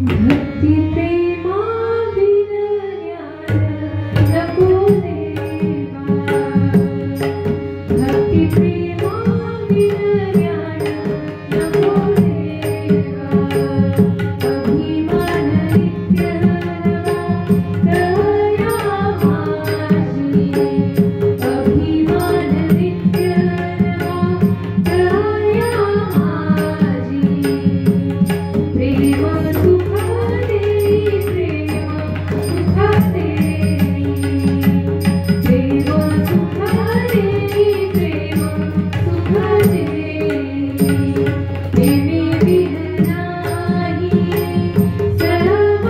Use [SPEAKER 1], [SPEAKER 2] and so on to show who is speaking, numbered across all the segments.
[SPEAKER 1] भक्ती प्रेमा विनयान नको देवा भक्ती प्रेमा विनयान नको देवा अभिमान नित्य दया माझी अभिमान नित्य दया माझी प्रेम सुख देवी प्रेम सुख देवी प्रेम सुख देवी प्रेम सुख देवी प्रेमे विन नाही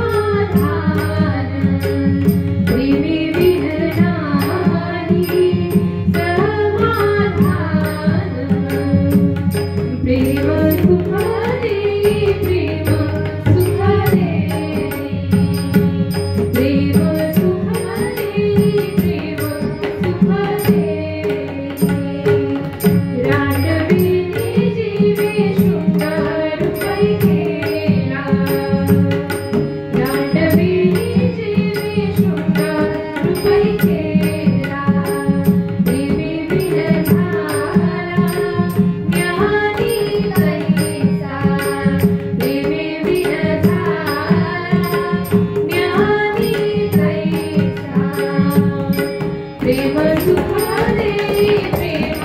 [SPEAKER 1] समाधान प्रेमे विन नाही समाधान प्रेम सुख देवी प्रेम सुख देवी प्रेम सुख देवी प्रेम सुख देवी रांडविनी जीवे शृंगार रूपै केला रांडविनी जीवे शृंगार रूपै केला प्रेमे विन झाला ज्ञानी कैसा प्रेमे विन झाला ज्ञानी कैसा प्रेम सुख देवी प्रेम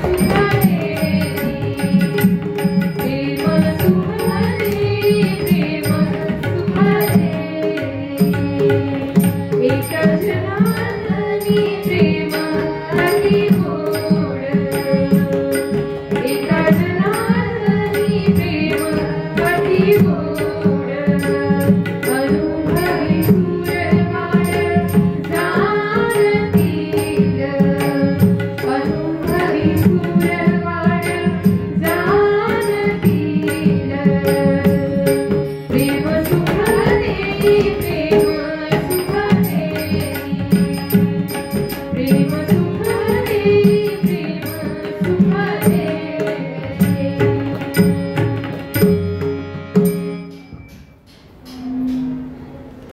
[SPEAKER 1] सुख देवी प्रेम सुख देवी प्रेम सुख देवी एक जनार्दनी प्रेम अति गोड एक जनार्दनी प्रेम अति गोड अनुभवी सूरवाड जाणतील अनुभवी सूरवाड जाणतील प्रेम सुख देवी प्रेम